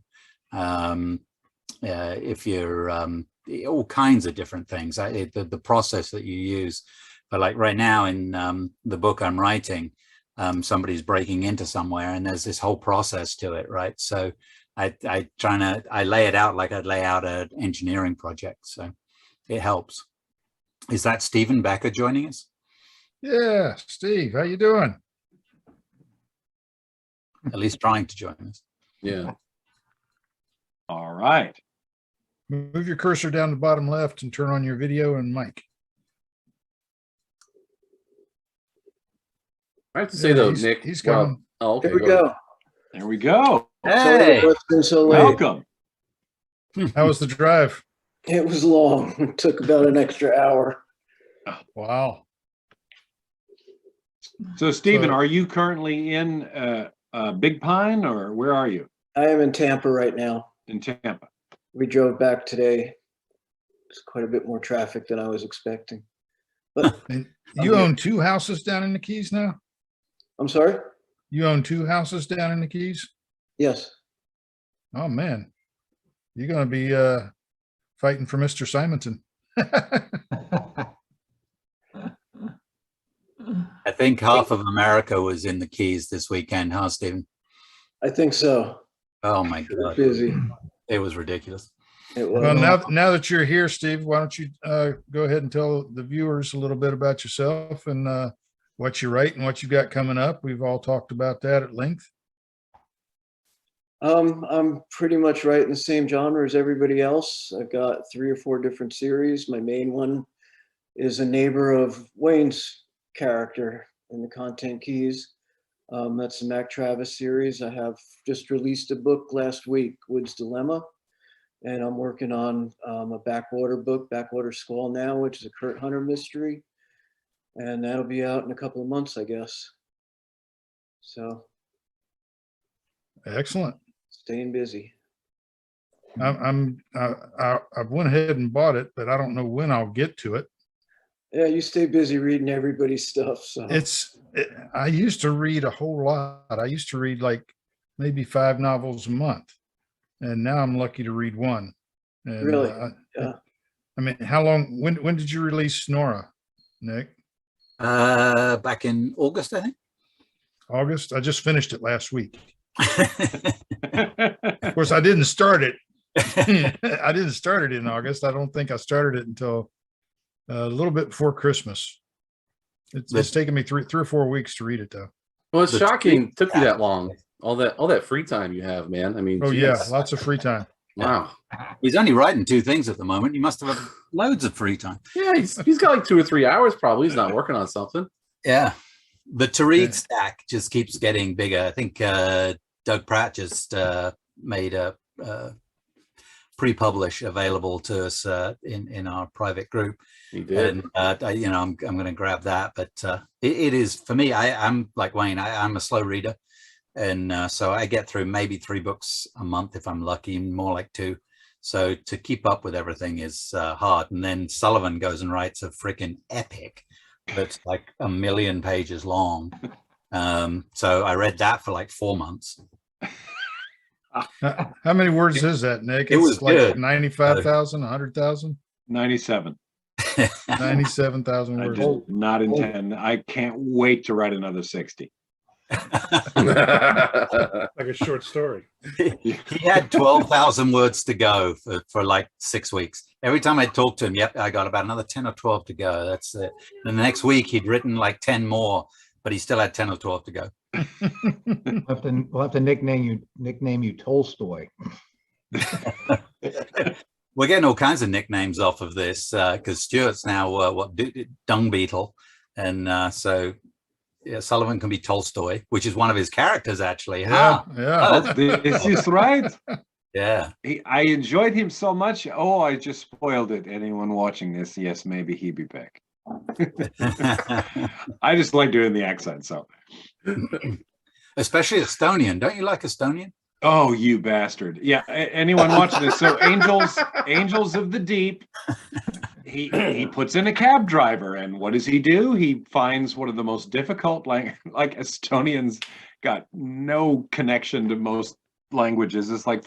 If you're all kinds of different things, the process that you use. But like right now in the book I'm writing, somebody's breaking into somewhere and there's this whole process to it, right? So I lay it out like I'd lay out an engineering project. So it helps. Is that Stephen Becker joining us? Yeah, Steve, how you doing? At least trying to join us. Yeah. All right. Move your cursor down to the bottom left and turn on your video and mic. I have to say though, he's, Nick, he's coming. Oh, okay, Here we go. There we go. Hey, Sorry it's been so late. Welcome. How was the drive? It was long. It took about an extra hour. Wow. So, Stephen, So- are you currently in Big Pine, or where are you? I am in Tampa right now. In Tampa. We drove back today. It's quite a bit more traffic than I was expecting. But And you own 2 houses down in the Keys now? I'm sorry? You own 2 houses down in the Keys? Yes. Oh, man. You're going to be fighting for Mr. Simonton. I think half of America was in the Keys this weekend, huh, Stephen? I think so. Oh my It was God. busy. It was ridiculous. It was. Well, now that you're here, Steve, why don't you go ahead and tell the viewers a little bit about yourself and what you write and what you got coming up. We've all talked about that at length. I'm pretty much writing the same genre as everybody else. I've got 3 or 4 different series. My main one is a neighbor of Wayne's character in the Content Keys. That's the Mac Travis series. I have just released a book last week, Wood's Dilemma, and I'm working on a Backwater book, Backwater Squall Now, which is a Kurt Hunter mystery, and that'll be out in a couple of months, I guess. So Excellent. staying busy. I went ahead and bought it, but I don't know when I'll get to it. Yeah, you stay busy reading everybody's stuff. So I used to read a whole lot. I used to read like maybe 5 novels a month, and now I'm lucky to read 1. And, Really? Yeah. I mean, how long? When did you release Nora, Nick? Back in August, I think. August? I just finished it last week. Of course, I didn't start it. I didn't start it in August. I don't think I started it until a little bit before Christmas. It's taken me 3 or 4 weeks to read it, though. Well, it's shocking it took you that long. All that free time you have, man. I mean, Oh, geez. yeah, lots of free time. Wow. He's only writing 2 things at the moment. You must have had loads of free time. Yeah, he's got like 2 or 3 hours probably. He's not working on something. Yeah. The to read Yeah. stack just keeps getting bigger. I think Doug Pratt just made a pre-publish available to us in our private group. He did. And I'm going to grab that. But it is for me. I'm like Wayne. I'm a slow reader, and so I get through maybe 3 books a month if I'm lucky, more like 2. So to keep up with everything is hard. And then Sullivan goes and writes a freaking epic that's like 1 million pages long. So I read that for like 4 months. How many words is that, Nick? It was like good. 95,000, 100,000, 97. 97,000 I words. did not intend. I can't wait to write another 60. Like a short story. He had 12,000 words to go for like 6 weeks. Every time I talked to him, yep, I got about another 10 or 12 to go. That's it. And the next week he'd written like 10 more, but he still had 10 or 12 to go. We'll have to nickname you Tolstoy. We're getting all kinds of nicknames off of this because Stewart's now Dung Beetle, and so yeah, Sullivan can be Tolstoy, which is one of his characters actually. Yeah, Huh? yeah. This is right. Yeah. I enjoyed him so much. Oh, I just spoiled it. Anyone watching this? Yes, maybe he'd be back. I just like doing the accent. So, Especially Estonian. Don't you like Estonian? oh, you bastard! Yeah, anyone watching this? So, Angels of the Deep. He puts in a cab driver, and what does he do? He finds one of the most difficult, like Estonians got no connection to most languages. It's like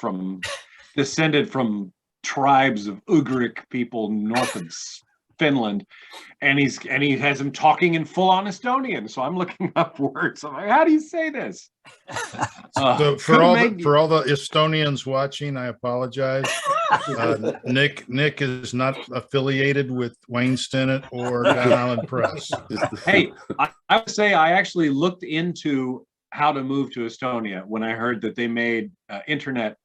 descended from tribes of Ugric people north of Finland, and he has him talking in full-on Estonian. So I'm looking up words. I'm like, how do you say this? So for all the Estonians watching, I apologize. Nick is not affiliated with Wayne Stinnett or Down Island Press. Hey, I would say I actually looked into how to move to Estonia when I heard that they made internet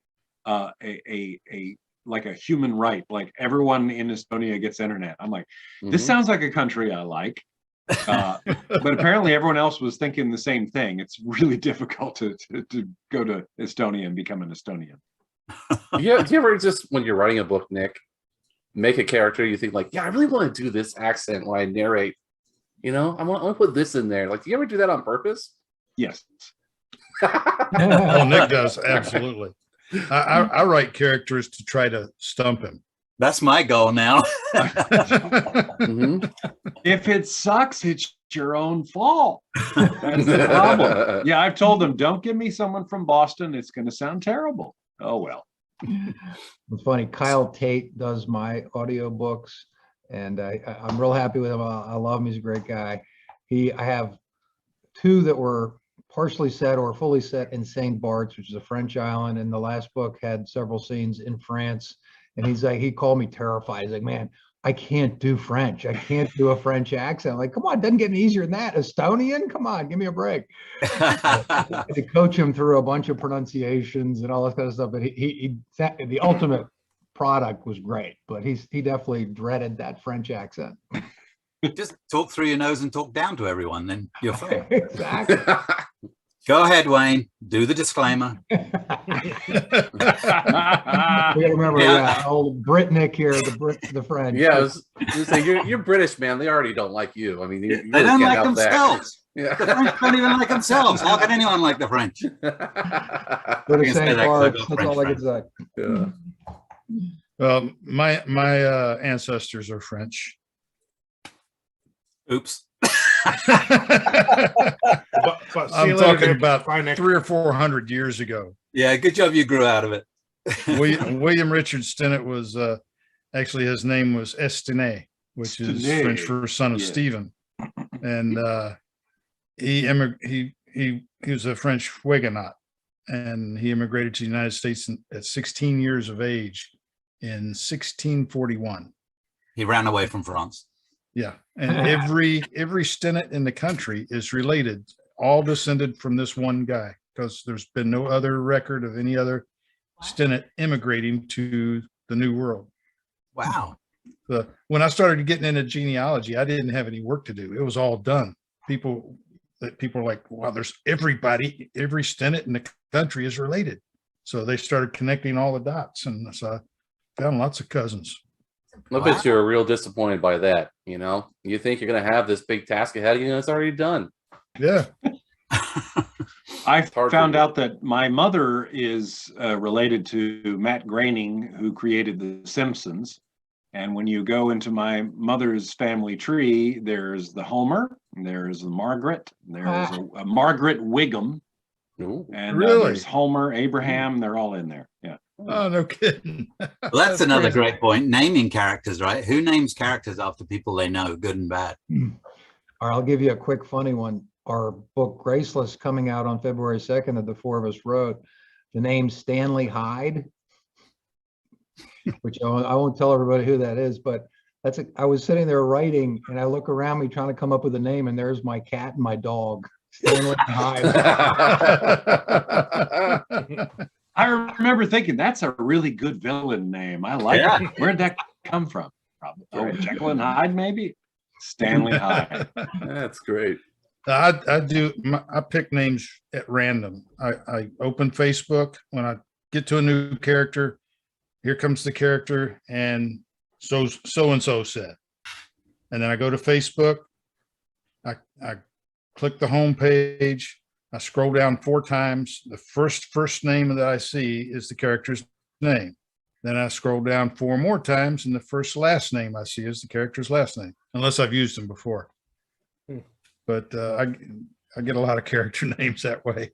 like a human right, like everyone in Estonia gets internet. I'm like, this sounds like a country I like. But apparently everyone else was thinking the same thing. It's really difficult to go to Estonia and become an Estonian. Yeah, do you ever just, when you're writing a book, Nick, make a character you think like, yeah, I really want to do this accent when I narrate You know, I want to put this in there. Like, do you ever do that on purpose? Yes. Oh, Nick does. Absolutely. I write characters to try to stump him. That's my goal now. Mhm. If it sucks, it's your own fault. That's the problem. Yeah, I've told them, don't give me someone from Boston. It's going to sound terrible. Oh, well. It's funny. Kyle Tate does my audiobooks, and I'm real happy with him. I love him. He's a great guy. I have two that were partially set or fully set in St. Bart's, which is a French island, and the last book had several scenes in France. And he called me terrified. He's like, man, I can't do French. I can't do a French accent. I'm like, come on, it doesn't get any easier than that. Estonian? Come on, give me a break. To coach him through a bunch of pronunciations and all that kind of stuff. But the ultimate product was great, but he definitely dreaded that French accent. Just talk through your nose and talk down to everyone, then you're fine. Exactly. Go ahead, Wayne. Do the disclaimer. We gotta remember old Brit Nick here, the French. Yeah, I was saying, you're British, man. They already don't like you. I mean, you they really don't can't like help themselves. Yeah. The French don't even like themselves. How can anyone like the French? Go to St. Bart's, that's all I can say. Yeah. Well, my ancestors are French. Oops. But I'm see you later, talking Nick. about Bye, Nick. 300 or 400 years ago. Yeah, good job you grew out of it. William Richard Stinnett was actually, his name was Stinnett, which is Stinnett. French for son of Yeah. Stephen, and he was a French Huguenot, and he immigrated to the United States at 16 years of age in 1641. He ran away from France. Yeah, and every Stinnett in the country is related, all descended from this one guy, because there's been no other record of any other Stinnett immigrating to the New World. Wow. When I started getting into genealogy, I didn't have any work to do. It was all done. People were like, wow, there's every Stinnett in the country is related. So they started connecting all the dots, and so I found lots of cousins. I bet you're real disappointed by that. You know, you think you're going to have this big task ahead of you, and it's already done. Yeah. I hard found to- out that my mother is related to Matt Groening, who created The Simpsons. And when you go into my mother's family tree, there's the Homer, there's the Margaret, there's a Margaret Wiggum, Ooh. and Really? there's Homer, Abraham, they're all in there. Yeah. Oh, no kidding. Well, that's another crazy. great point. Naming characters, right? Who names characters after people they know, good and bad? All right, I'll give you a quick funny one. Our book Graceless, coming out on February 2nd, that the four of us wrote, the name Stanley Hyde, which I won't tell everybody who that is, but I was sitting there writing, and I look around me trying to come up with a name, and there's my cat and my dog, Stanley Hyde. I remember thinking that's a really good villain name. I like it. Where'd that come from? Probably Jekyll and Hyde, maybe. Stanley Hyde. That's great. I pick names at random. I open Facebook when I get to a new character. Here comes the character, and so and so said. And then I go to Facebook. I click the home page. I scroll down 4 times. The first name that I see is the character's name. Then I scroll down 4 more times, and the last name I see is the character's last name, unless I've used them before. But I get a lot of character names that way.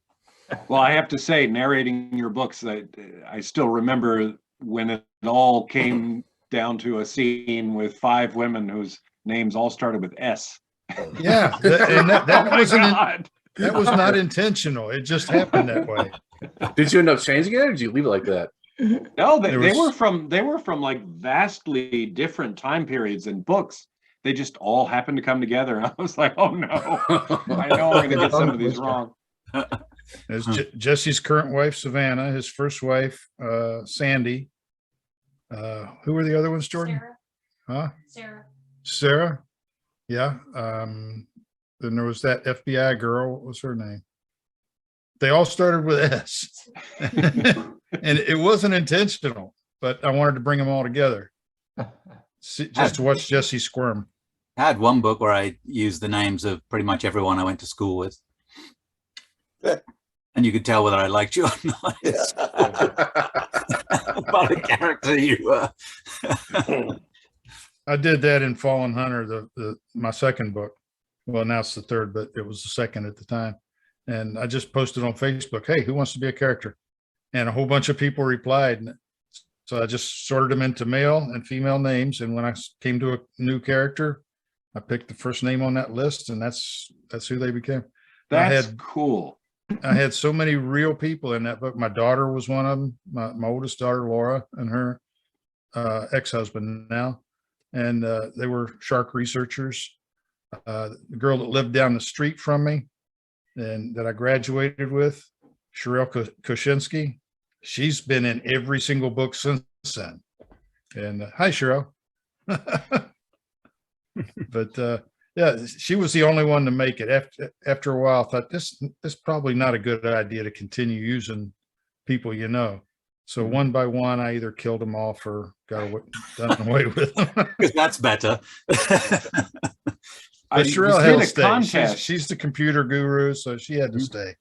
Well, I have to say, narrating your books, I still remember when it all came down to a scene with 5 women whose names all started with S. Yeah, that wasn't. God. That was not intentional. It just happened that way. Did you end up changing it, or did you leave it like that? No, There they was- were from like vastly different time periods and books. They just all happened to come together. I was like, oh no, I know I'm going to get some of these wrong. There's Jesse's current wife, Savannah, his first wife, Sandy. Who were the other ones, Jordan? Sarah. Huh? Sarah. Sarah. Yeah. Then there was that FBI girl. What was her name? They all started with S. And it wasn't intentional, but I wanted to bring them all together. Just to watch Jesse squirm. I had one book where I used the names of pretty much everyone I went to school with. And you could tell whether I liked you or not. About a character you were. I did that in Fallen Hunter, my second book. Well, now it's the third, but it was the second at the time. And I just posted on Facebook, hey, who wants to be a character? And a whole bunch of people replied. So I just sorted them into male and female names. And when I came to a new character, I picked the first name on that list, and that's who they became. That's cool. I had so many real people in that book. My daughter was one of them, my oldest daughter, Laura, and her ex-husband now. And they were shark researchers. The girl that lived down the street from me and that I graduated with, Sherelle Koshinsky, she's been in every single book since then. And hi, Sherelle. But yeah, she was the only one to make it. After a while, I thought this probably not a good idea to continue using people you know. So one by one, I either killed them off or got done away with them. Because that's better. But Sherelle had to stay. She's the computer guru, so she had to stay.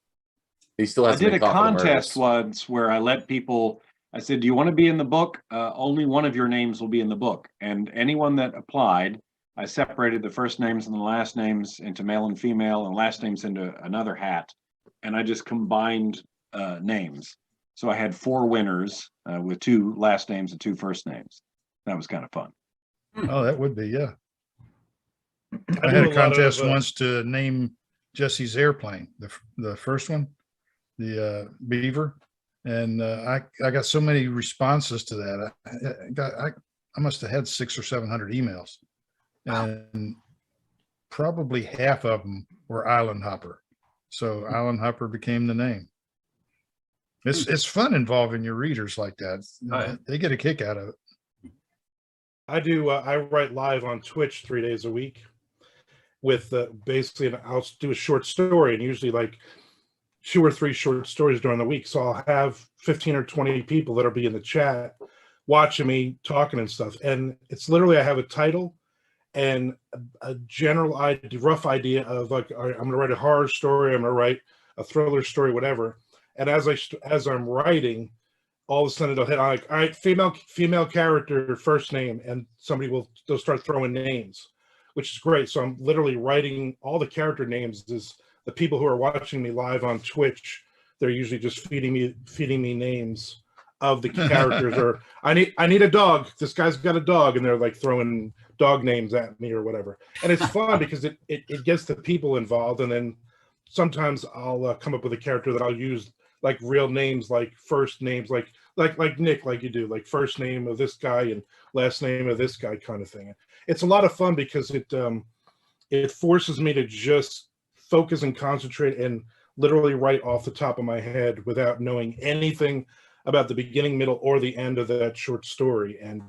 He still has I did a contest once where I let people, I said, do you want to be in the book? Only one of your names will be in the book. And anyone that applied, I separated the first names and the last names into male and female and last names into another hat. And I just combined names. So I had 4 winners with 2 last names and 2 first names. That was kind of fun. Oh, that would be, yeah. I had a contest once to name Jesse's airplane, the first one, the Beaver. And I got so many responses to that. I must have had 600 or 700 emails. And probably half of them were Island Hopper. So Island Hopper became the name. It's fun involving your readers like that. They get a kick out of it. I do. I write live on Twitch 3 days a week with basically, I'll do a short story, and usually like 2 or 3 short stories during the week. So I'll have 15 or 20 people that'll be in the chat watching me talking and stuff. And it's literally, I have a title and a general idea, rough idea of like, all right, I'm going to write a horror story, I'm going to write a thriller story, whatever. And as I'm writing, all of a sudden it'll hit, I'm like, all right, female character, first name, and they'll start throwing names, which is great. So I'm literally writing all the character names. Is the people who are watching me live on Twitch, they're usually just feeding me names of the characters. Or I need a dog. This guy's got a dog, and they're like throwing dog names at me or whatever. And it's fun because it gets the people involved. And then sometimes I'll come up with a character that I'll use like real names, like first names, like Nick, like you do, like first name of this guy and last name of this guy kind of thing. It's a lot of fun because it forces me to just focus and concentrate and literally write off the top of my head without knowing anything about the beginning, middle, or the end of that short story. And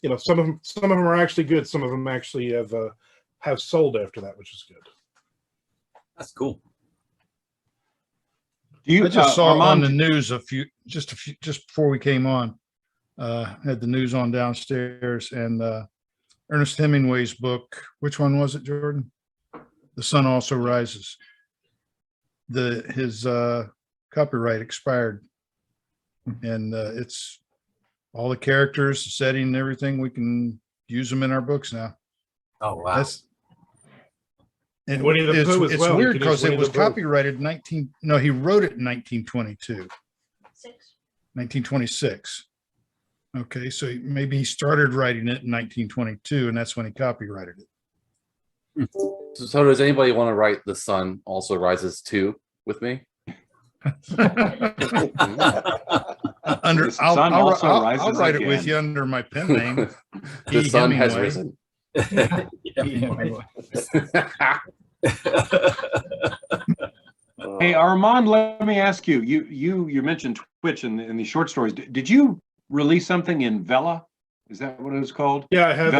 you know, some of them are actually good. Some of them actually have sold after that, which is good. That's cool. I just saw on the news just before we came on, had the news on downstairs, and Ernest Hemingway's book, which one was it, Jordan? The Sun Also Rises. His copyright expired, and it's all the characters, the setting, and everything. We can use them in our books now. Oh wow! And it's weird because it was copyrighted he wrote it in 1922. 1926. Okay, so maybe he started writing it in 1922, and that's when he copyrighted it. So does anybody want to write The Sun Also Rises 2 with me? I'll write it with you under my pen name. The sun has risen. Hey, Armand, let me ask you. You mentioned Twitch in these short stories. Did you release something in Vela? Is that what it was called? Yeah, I have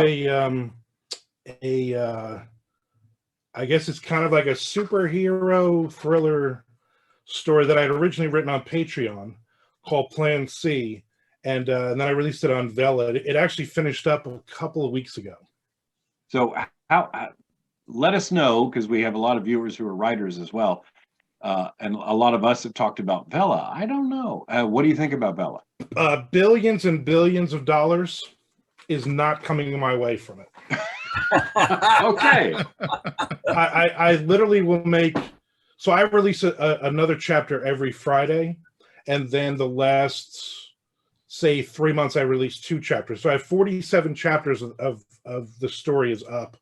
I guess it's kind of like a superhero thriller story that I had originally written on Patreon called Plan C, and then I released it on Vela. It actually finished up a couple of weeks ago. So let us know, because we have a lot of viewers who are writers as well. And a lot of us have talked about Vela. I don't know. What do you think about Vela? Billions and billions of dollars is not coming my way from it. Okay. I literally will make, so I release another chapter every Friday, and then the last, say, 3 months I release 2 chapters. So I have 47 chapters of the story is up,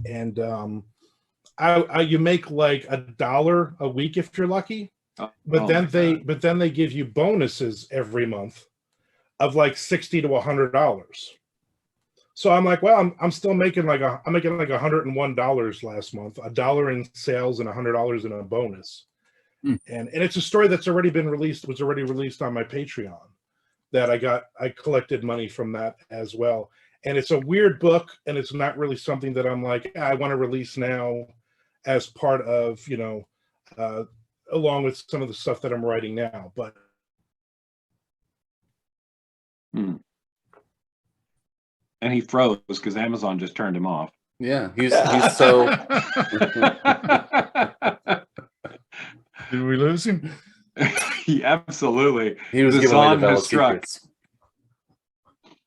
and you make like $1 a week if you're lucky, but then they give you bonuses every month of like $60 to $100. So I'm like, well, I'm still making I'm making like $101 last month, $1 in sales and $100 in a bonus. And it's a story that's already been released, was already released on my Patreon, that I collected money from that as well. And it's a weird book, and it's not really something that I'm like, I want to release now as part of, along with some of the stuff that I'm writing now. But And he froze because Amazon just turned him off. Yeah, he's so. Did we lose him? He absolutely. He was The giving away the Zon Vela has struck. secrets.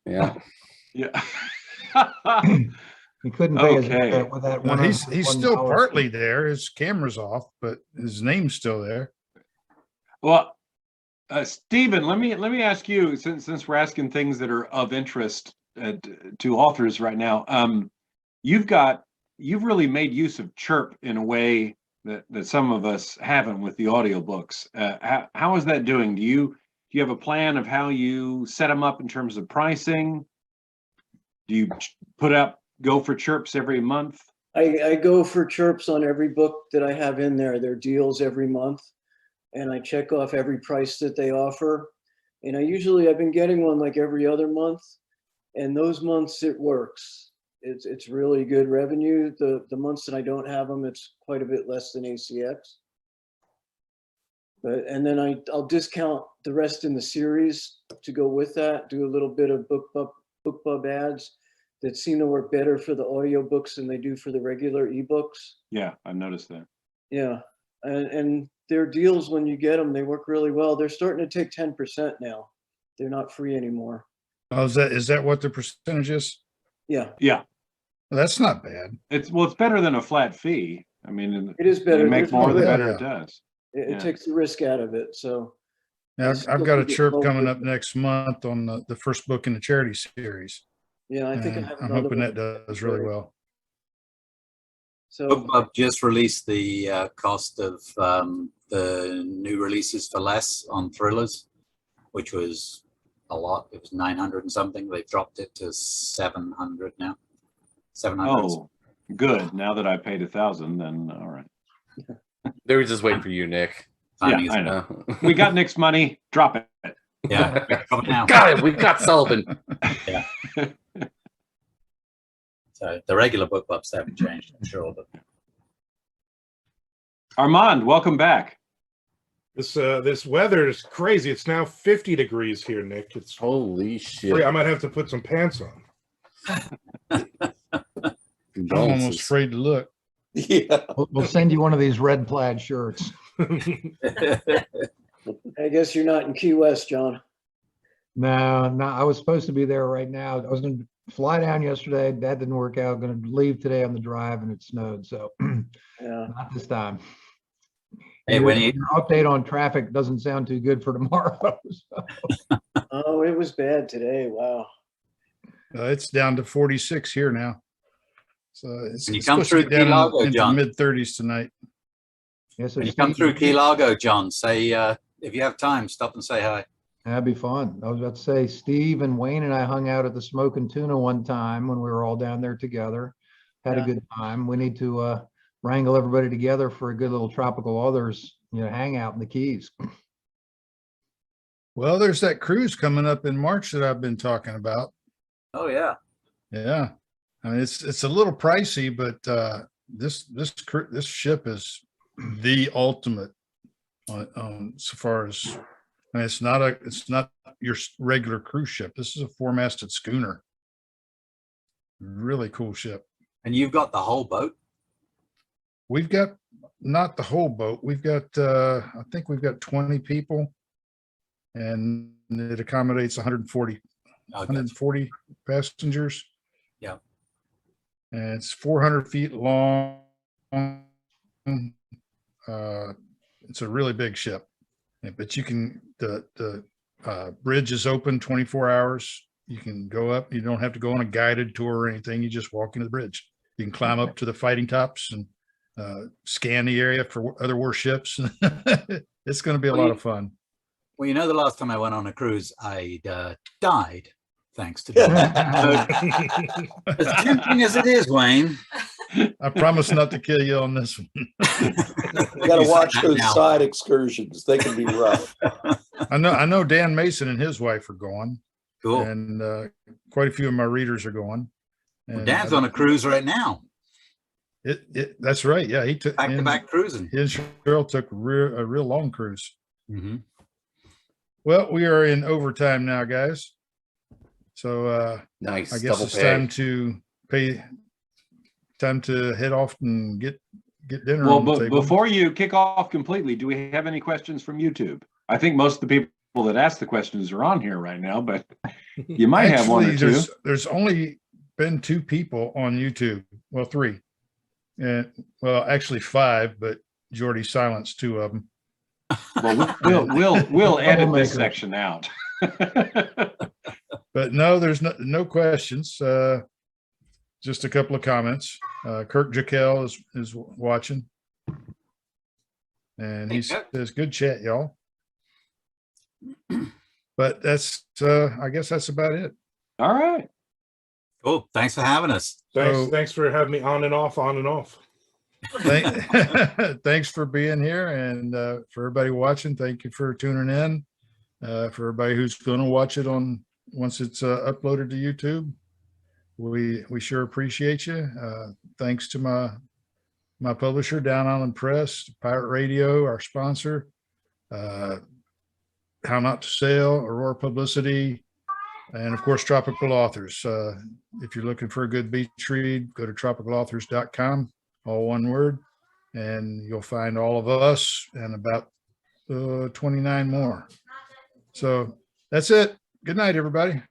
Yeah. Yeah. He couldn't pay his Okay. debt with that Well, one. he's still partly there. His camera's off, but his name's still there. Well, Stephen, let me ask you, since we're asking things that are of interest to authors right now, you've really made use of Chirp in a way that some of us haven't with the audiobooks. How is that doing? Do you have a plan of how you set them up in terms of pricing? Do you go for Chirps every month? I go for chirps on every book that I have in there. They're deals every month, and I check off every price that they offer. And I've been getting one like every other month, and those months it works. It's really good revenue. The months that I don't have them, it's quite a bit less than ACX. And then I'll discount the rest in the series to go with that. Do a little bit of BookBub ads that seem to work better for the audiobooks than they do for the regular ebooks. Yeah, I've noticed that. Yeah, and their deals, when you get them, they work really well. They're starting to take 10% now. They're not free anymore. Oh, is that what the percentage is? Yeah. Yeah. Well, that's not bad. It's better than a flat fee. I mean, It is better. You make more, the better it Yeah. does. It takes the risk out of it. So Now, I I've still got a think it's chirp well coming worth up it. next month on the first book in the charity series. Yeah, I think I And have I'm another hoping one. that does really well. So BookBub just released the cost of the new releases for less on thrillers, which was a lot. It was 900 and something. They've dropped it to 700 now. 700. Oh, good. Now that I paid 1,000, then all right. They were just waiting for you, Nick. Timing Yeah, is- I know. We got Nick's money. Drop it. Yeah, drop it now. Got it. We got Sullivan. Yeah. So the regular BookBubs haven't changed, I'm sure, but Armand, welcome back. this weather is crazy. It's now 50 degrees here, Nick. It's Holy shit. I might have to put some pants on. I'm almost afraid to look. Yeah. We'll send you one of these red plaid shirts. I guess you're not in Key West, John. No, I was supposed to be there right now. I was going to fly down yesterday. That didn't work out. Going to leave today on the drive, and it snowed. So Yeah. not this time. hey, when you Your update on traffic doesn't sound too good for tomorrow. So. Oh, it was bad today. Wow. It's down to 46 here now. So it's When you it's come supposed to through get down Key Largo, into John. mid-30s tonight. Yes, when you come through Key Largo, John, say if you have time, stop and say hi. That'd be fun. I was about to say, Steve and Wayne and I hung out at the Smoke and Tuna one time when we were all down there together. Had a Yeah. good time. We need to wrangle everybody together for a good little Tropical Authors, hangout in the Keys. Well, there's that cruise coming up in March that I've been talking about. Oh yeah. Yeah. I mean, it's a little pricey, but this ship is the ultimate so far as, I mean, it's not your regular cruise ship. This is a 4-masted schooner. Really cool ship. And you've got the whole boat? We've got not the whole boat. We've got, I think we've got 20 people, and it accommodates 140 passengers. Yeah. And it's 400 feet long. It's a really big ship, but you can, the bridge is open 24 hours. You can go up. You don't have to go on a guided tour or anything. You just walk into the bridge. You can climb up to the fighting tops and scan the area for other warships. It's going to be a lot of fun. Well, you know, the last time I went on a cruise, I died, thanks to God. As tempting as it is, Wayne. I promise not to kill you on this one. You got to watch those side excursions. They can be rough. I know Dan Mason and his wife are going. Cool. And quite a few of my readers are going. Well, Dan's on a cruise right now. That's right. Yeah, he took back-to-back cruising. His girl took a real long cruise. Mm-hmm. Well, we are in overtime now, guys. So nice. I guess it's time to head off and get dinner. Well, but before you kick off completely, do we have any questions from YouTube? I think most of the people that ask the questions are on here right now, but you might have one or two. There's only been 2 people on YouTube. Well, 3. And well, actually 5, but Jordy silenced 2 of them. Well, we'll edit this section out. But no, there's no questions. Just a couple of comments. Kirk Jekyll is watching, and he says, "Good chat, y'all." But that's I guess that's about it. All right. Cool. Thanks for having us. Thanks for having me on and off. Thanks for being here, and for everybody watching, thank you for tuning in. For everybody who's going to watch it once it's uploaded to YouTube, we sure appreciate you. Thanks to my publisher, Down Island Press, Pirate Radio, our sponsor, How Not to Sail, Aurora Publicity, and of course, Tropical Authors. If you're looking for a good beach read, go to tropicalauthors.com, all one word, and you'll find all of us and about 29 more. So that's it. Good night, everybody.